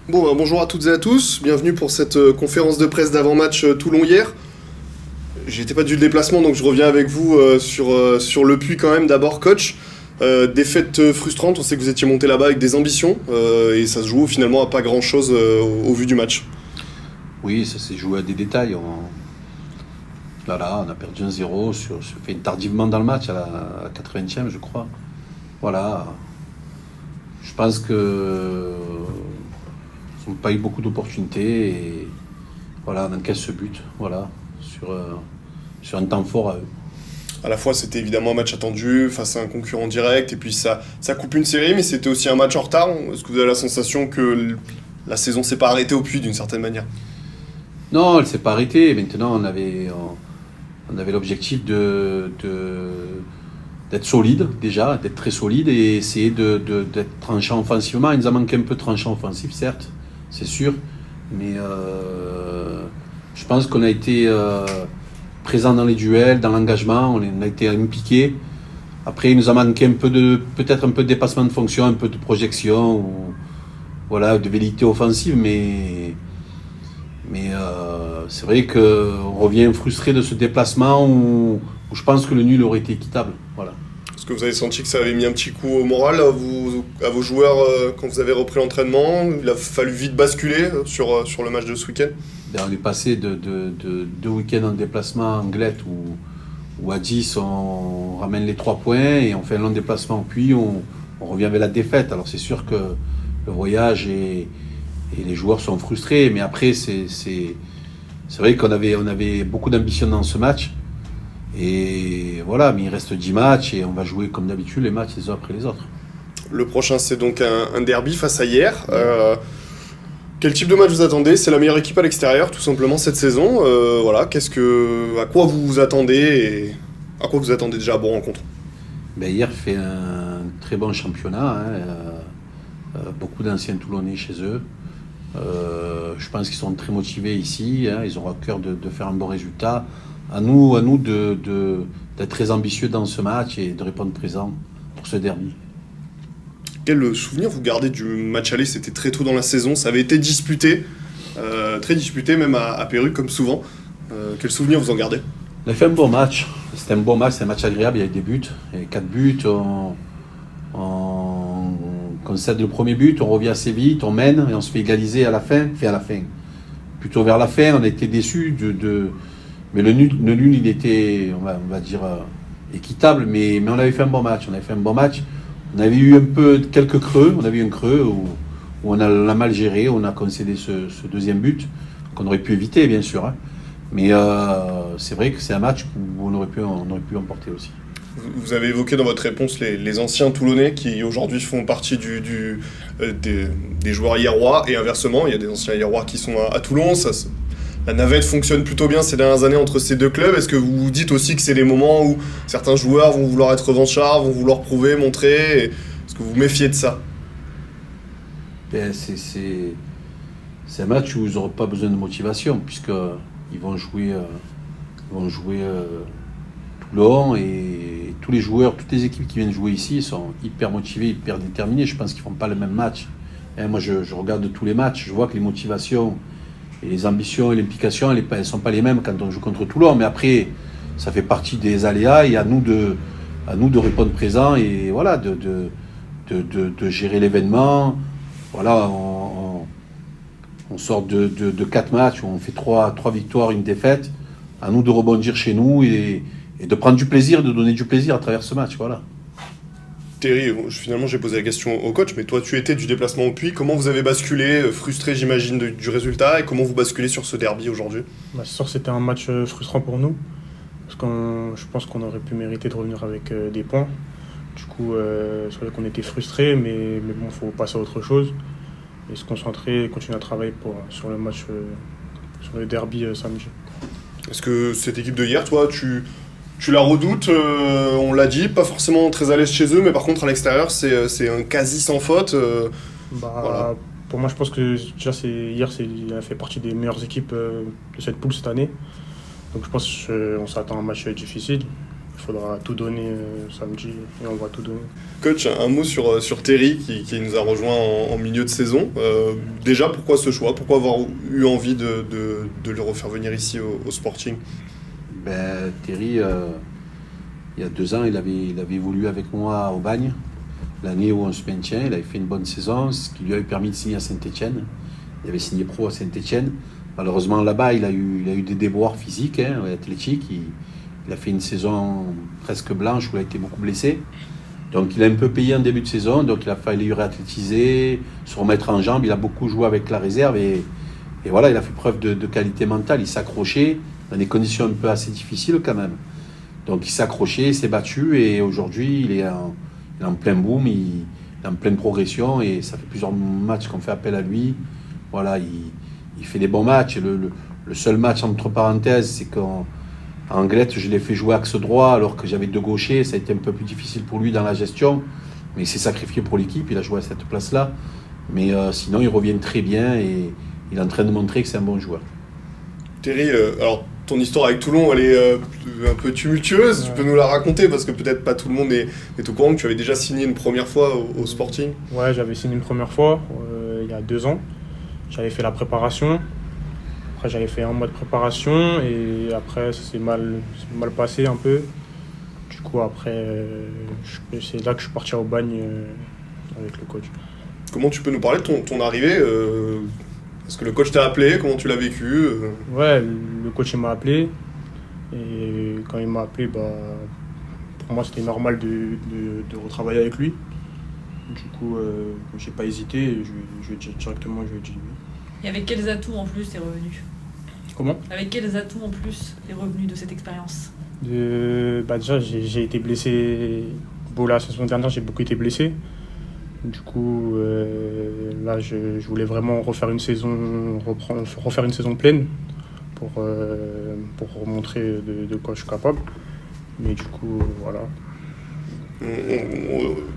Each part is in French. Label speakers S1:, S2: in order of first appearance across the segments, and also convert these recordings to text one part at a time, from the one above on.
S1: Bon, bonjour à toutes et à tous, bienvenue pour cette conférence de presse d'avant-match Toulon hier. J'étais pas du déplacement donc je reviens avec vous sur Le Puy quand même. D'abord coach, défaite frustrante, on sait que vous étiez monté là-bas avec des ambitions et ça se joue finalement à pas grand-chose au vu du match.
S2: Oui, ça s'est joué à des détails. Là, on a perdu 1-0, fait tardivement dans le match, à la 80e, je crois. Voilà. Je pense que ils n'ont pas eu beaucoup d'opportunités et voilà, on encaisse ce but, voilà, sur un temps fort à eux.
S1: À la fois c'était évidemment un match attendu face à un concurrent direct et puis ça coupe une série mais c'était aussi un match en retard. Est-ce que vous avez la sensation que la saison s'est pas arrêtée au Puy d'une certaine manière?
S2: Non, elle ne s'est pas arrêtée. Maintenant, on avait l'objectif d'être solide déjà, d'être très solide et essayer d'être tranchant offensivement. Il nous a manqué un peu de tranchant offensif, certes, c'est sûr, mais je pense qu'on a été présent dans les duels, dans l'engagement, on a été impliqué. Après, il nous a manqué peut-être un peu de dépassement de fonction, un peu de projection, ou, voilà, de vérité offensive, mais c'est vrai qu'on revient frustré de ce déplacement où je pense que le nul aurait été équitable. Voilà.
S1: Est-ce que vous avez senti que ça avait mis un petit coup au moral à vos joueurs quand vous avez repris l'entraînement? Il a fallu vite basculer sur le match de ce week-end?
S2: Ben, on est passé de deux week-ends en déplacement en Glette où à 10 on ramène les 3 points et on fait un long déplacement puis on revient avec la défaite. Alors c'est sûr que le voyage et les joueurs sont frustrés, mais après c'est vrai qu'on avait beaucoup d'ambition dans ce match. Et voilà, mais il reste 10 matchs et on va jouer comme d'habitude les matchs les uns après les autres.
S1: Le prochain, c'est donc un derby face à hier. Quel type de match vous attendez? C'est la meilleure équipe à l'extérieur, tout simplement, cette saison. Voilà, à quoi vous vous attendez et à quoi vous attendez déjà à vos rencontres?
S2: Ben, hier fait un très bon championnat, hein, beaucoup d'anciens Toulonnais chez eux. Je pense qu'ils sont très motivés ici, hein, ils ont à cœur de faire un bon résultat. À nous d'être très ambitieux dans ce match et de répondre présent pour ce derby.
S1: Quel souvenir vous gardez du match aller? C'était très tôt dans la saison, ça avait été disputé, très disputé même à Perruque comme souvent. Quel souvenir vous en gardez?
S2: On a fait un bon match, c'était un bon match, c'était un match agréable, il y avait des buts, il y avait 4 buts, on concède le premier but, on revient assez vite, on mène et on se fait égaliser à la fin, plutôt vers la fin, on a été déçus mais le nul, il était, on va dire, équitable, mais on avait fait un bon match. On avait eu quelques creux. On avait eu un creux où on l'a mal géré. On a concédé ce deuxième but qu'on aurait pu éviter, bien sûr. Hein. Mais c'est vrai que c'est un match où on aurait pu l'emporter aussi.
S1: Vous avez évoqué dans votre réponse les anciens Toulonnais qui aujourd'hui font partie des joueurs hierrois et inversement, il y a des anciens hierrois qui sont à Toulon. La navette fonctionne plutôt bien ces dernières années entre ces deux clubs. Est-ce que vous vous dites aussi que c'est les moments où certains joueurs vont vouloir être revanchards, vont vouloir prouver, montrer? Est-ce que vous vous méfiez de ça?
S2: Ben, c'est un match où ils n'auront pas besoin de motivation puisqu'ils vont jouer, Toulon et tous les joueurs, toutes les équipes qui viennent jouer ici sont hyper motivés, hyper déterminés. Je pense qu'ils ne font pas le même match. Hein, moi, je regarde tous les matchs, je vois que les motivations et les ambitions et l'implication, elles ne sont pas les mêmes quand on joue contre Toulon. Mais après, ça fait partie des aléas et à nous de répondre présent et voilà, de gérer l'événement. Voilà, on sort de 4 matchs où on fait 3 victoires, une défaite. À nous de rebondir chez nous et de prendre du plaisir, de donner du plaisir à travers ce match. Voilà.
S1: Terry, finalement j'ai posé la question au coach, mais toi tu étais du déplacement au Puy. Comment vous avez basculé, frustré j'imagine du résultat, et comment vous basculez sur ce derby aujourd'hui?
S3: C'est sûr que c'était un match frustrant pour nous, parce que je pense qu'on aurait pu mériter de revenir avec des points. Du coup, c'est vrai qu'on était frustrés, mais bon, il faut passer à autre chose et se concentrer et continuer à travailler sur le match, sur le derby samedi.
S1: Est-ce que cette équipe de hier, toi, tu la redoutes? On l'a dit, pas forcément très à l'aise chez eux, mais par contre à l'extérieur, c'est un quasi sans faute. Voilà.
S3: Pour moi, je pense que déjà, il a fait partie des meilleures équipes de cette poule cette année. Donc je pense qu'on s'attend à un match difficile. il faudra tout donner samedi et on va tout donner.
S1: Coach, un mot sur Terry qui nous a rejoint en milieu de saison. Déjà, pourquoi ce choix? Pourquoi avoir eu envie de le refaire venir ici au Sporting?
S2: Terry, il y a 2 ans, il avait évolué avec moi au Bagne. L'année où on se maintient, il avait fait une bonne saison, ce qui lui avait permis de signer à Saint-Etienne. Il avait signé pro à Saint-Etienne. Malheureusement, là-bas, il a eu des déboires physiques, athlétiques. Il a fait une saison presque blanche où il a été beaucoup blessé. Donc, il a un peu payé en début de saison. Donc, il a fallu réathlétiser, se remettre en jambes. Il a beaucoup joué avec la réserve. Et voilà, il a fait preuve de qualité mentale. Il s'accrochait dans des conditions un peu assez difficiles quand même. Donc, il s'accrochait, il s'est battu. Et aujourd'hui, il est en plein boom. Il est en pleine progression. Et ça fait plusieurs matchs qu'on fait appel à lui. Voilà, il fait des bons matchs. Le seul match, entre parenthèses, c'est qu'en Anglette, je l'ai fait jouer axe droit alors que j'avais 2 gauchers. Ça a été un peu plus difficile pour lui dans la gestion. Mais il s'est sacrifié pour l'équipe. Il a joué à cette place-là. Mais sinon, il revient très bien et il est en train de montrer que c'est un bon joueur.
S1: Terry, alors ton histoire avec Toulon, elle est un peu tumultueuse. Ouais. Tu peux nous la raconter parce que peut-être pas tout le monde est au courant que tu avais déjà signé une première fois au Sporting.
S3: Ouais, j'avais signé une première fois il y a 2 ans. J'avais fait la préparation. Après, j'avais fait un mois de préparation et après, ça s'est mal passé un peu. Du coup, après, c'est là que je suis parti au Bagne avec le coach.
S1: Comment tu peux nous parler de ton arrivée Est-ce que le coach t'a appelé? Comment tu l'as vécu
S3: Ouais, le coach il m'a appelé. Et quand il m'a appelé, pour moi, c'était normal de retravailler avec lui. Du coup, j'ai pas hésité et je lui ai dit directement, je lui ai dit oui.
S4: Et avec quels atouts en plus t'es revenu?
S3: Comment?
S4: Avec quels atouts en plus t'es revenu de cette expérience?
S3: Déjà, j'ai été blessé. La saison dernière, j'ai beaucoup été blessé. Du coup, là, je voulais vraiment refaire une saison pleine pour montrer de quoi je suis capable. Mais du coup, voilà.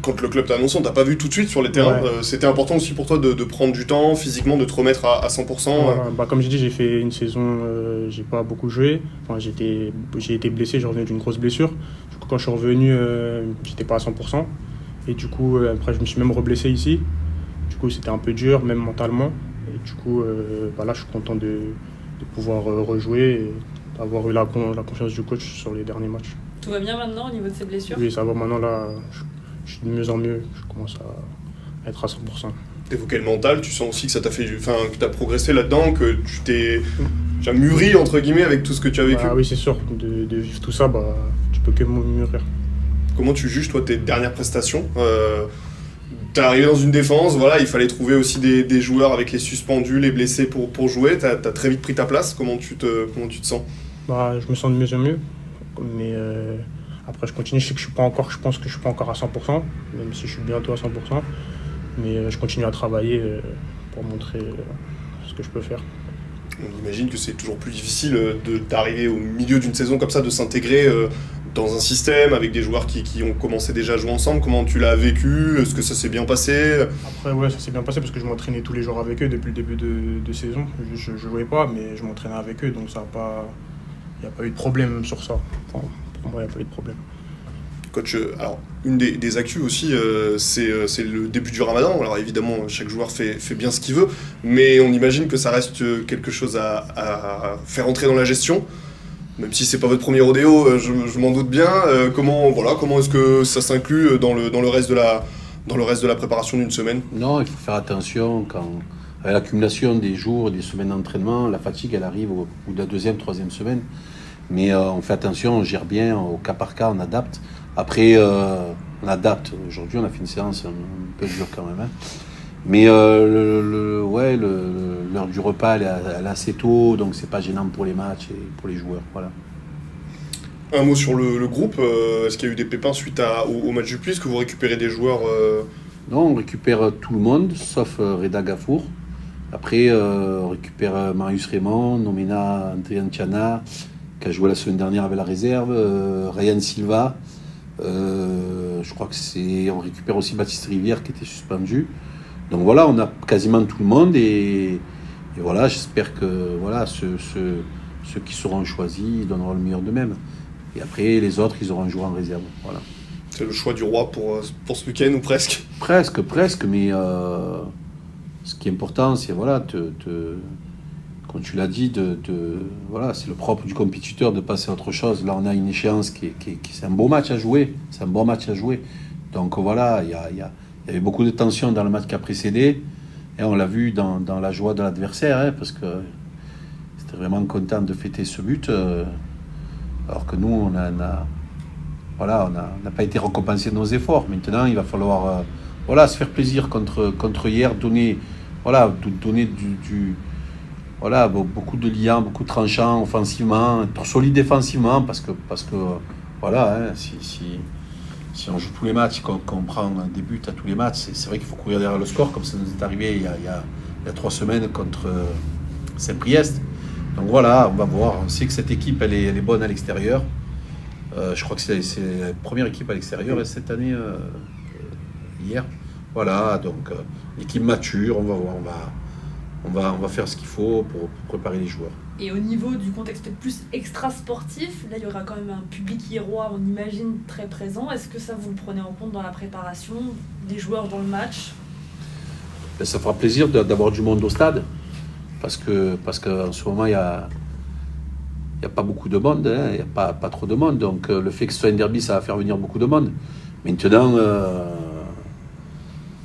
S1: Quand le club t'a annoncé, on t'a pas vu tout de suite sur les terrains. Ouais. C'était important aussi pour toi de prendre du temps physiquement, de te remettre à 100%.
S3: Comme j'ai dit, j'ai fait une saison, j'ai pas beaucoup joué. Enfin, j'ai été blessé, j'ai revenu d'une grosse blessure. Du coup, quand je suis revenu, j'étais pas à 100%. Et du coup, après, je me suis même reblessé ici. Du coup, c'était un peu dur, même mentalement. Et du coup, là, je suis content de pouvoir rejouer et d'avoir eu la confiance du coach sur les derniers matchs.
S4: Tout va bien maintenant au niveau de ces blessures?
S3: Oui, ça va maintenant, là, je suis de mieux en mieux. Je commence à être à 100%.
S1: T'évoquais le mental, tu sens aussi que ça t'a fait, que t'as progressé là-dedans, que tu t'es mûri, entre guillemets, avec tout ce que tu as vécu?
S3: Oui, c'est sûr. De vivre tout ça, tu peux que mûrir.
S1: Comment tu juges, toi, tes dernières prestations? T'es arrivé dans une défense, voilà, il fallait trouver aussi des joueurs avec les suspendus, les blessés pour jouer. T'as très vite pris ta place. Comment tu te sens?
S3: Je me sens de mieux en mieux. Mais après, je continue. Je sais que je pense que je suis pas encore à 100%, même si je suis bientôt à 100%. Mais je continue à travailler pour montrer ce que je peux faire.
S1: On imagine que c'est toujours plus difficile d'arriver au milieu d'une saison comme ça, de s'intégrer dans un système avec des joueurs qui ont commencé déjà à jouer ensemble. Comment tu l'as vécu? Est-ce que ça s'est bien passé?
S3: Après, ouais, ça s'est bien passé parce que je m'entraînais tous les jours avec eux depuis le début de saison. Je jouais pas, mais je m'entraînais avec eux, donc il n'y a pas eu de problème sur ça. Enfin, pour moi, il n'y a pas eu de problème.
S1: Coach, alors, une des actus aussi, c'est le début du Ramadan. Alors évidemment, chaque joueur fait bien ce qu'il veut, mais on imagine que ça reste quelque chose à faire entrer dans la gestion. Même si c'est pas votre premier rodéo, je m'en doute bien. Comment est-ce que ça s'inclut dans le reste de la préparation d'une semaine?
S2: Non, il faut faire attention avec l'accumulation des jours, des semaines d'entraînement, la fatigue elle arrive au bout de la 2e, 3e semaine. Mais on fait attention, on gère bien, au cas par cas, on adapte. Après, on adapte. Aujourd'hui, on a fait une séance un peu dure quand même. Mais l'heure du repas, elle est assez tôt, donc c'est pas gênant pour les matchs et pour les joueurs. Voilà.
S1: Un mot sur le groupe. Est-ce qu'il y a eu des pépins suite au match du Puy? Est-ce que vous récupérez des joueurs
S2: Non, on récupère tout le monde, sauf Reda Gafour. Après, on récupère Marius Raymond, Nomena Andriantiana, qui a joué la semaine dernière avec la réserve, Ryan Silva. Je crois que on récupère aussi Baptiste Rivière qui était suspendu. Donc voilà, on a quasiment tout le monde et voilà, j'espère que ceux qui seront choisis donneront le meilleur d'eux-mêmes. Et après, les autres, ils auront un joueur en réserve. Voilà.
S1: C'est le choix du roi pour ce week-end ou presque.
S2: Presque, mais ce qui est important, c'est, voilà, comme tu l'as dit, voilà, c'est le propre du compétiteur de passer à autre chose. Là, on a une échéance c'est un beau match à jouer. C'est un bon match à jouer. Donc voilà, il y avait beaucoup de tension dans le match qui a précédé. Et on l'a vu dans la joie de l'adversaire, hein, parce que c'était vraiment content de fêter ce but. Alors que nous, on n'a pas été récompensé de nos efforts. Maintenant, il va falloir se faire plaisir contre hier, donner beaucoup de liens, beaucoup de tranchants offensivement, être solide défensivement, parce que voilà, hein, si on joue tous les matchs, qu'on prend des buts à tous les matchs, c'est vrai qu'il faut courir derrière le score, comme ça nous est arrivé il y a 3 semaines contre Saint-Priest. Donc voilà, on va voir. On sait que cette équipe, elle est bonne à l'extérieur. Je crois que c'est la première équipe à l'extérieur cette année, hier. Voilà, donc équipe mature, on va voir, on va faire ce qu'il faut pour préparer les joueurs.
S4: Et au niveau du contexte peut-être plus extra-sportif, là il y aura quand même un public hiérois, on imagine, très présent. Est-ce que ça vous le prenez en compte dans la préparation des joueurs dans le match?
S2: Ben, ça fera plaisir d'avoir du monde au stade, parce qu'en ce moment il y a pas beaucoup de monde, hein, il n'y a pas trop de monde, donc le fait que ce soit un derby, ça va faire venir beaucoup de monde. Maintenant,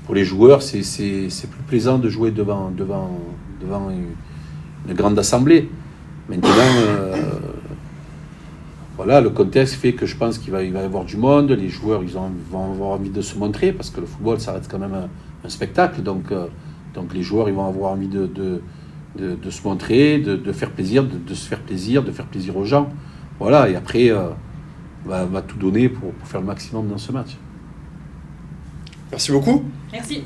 S2: pour les joueurs, c'est plus plaisant de jouer devant une grande assemblée. Maintenant, voilà, le contexte fait que je pense qu'il va y avoir du monde, les joueurs vont avoir envie de se montrer, parce que le football, ça reste quand même un spectacle, donc les joueurs ils vont avoir envie de se montrer, de faire plaisir, de se faire plaisir, de faire plaisir aux gens. Voilà, et après, on va tout donner pour faire le maximum dans ce match.
S1: Merci beaucoup.
S4: Merci.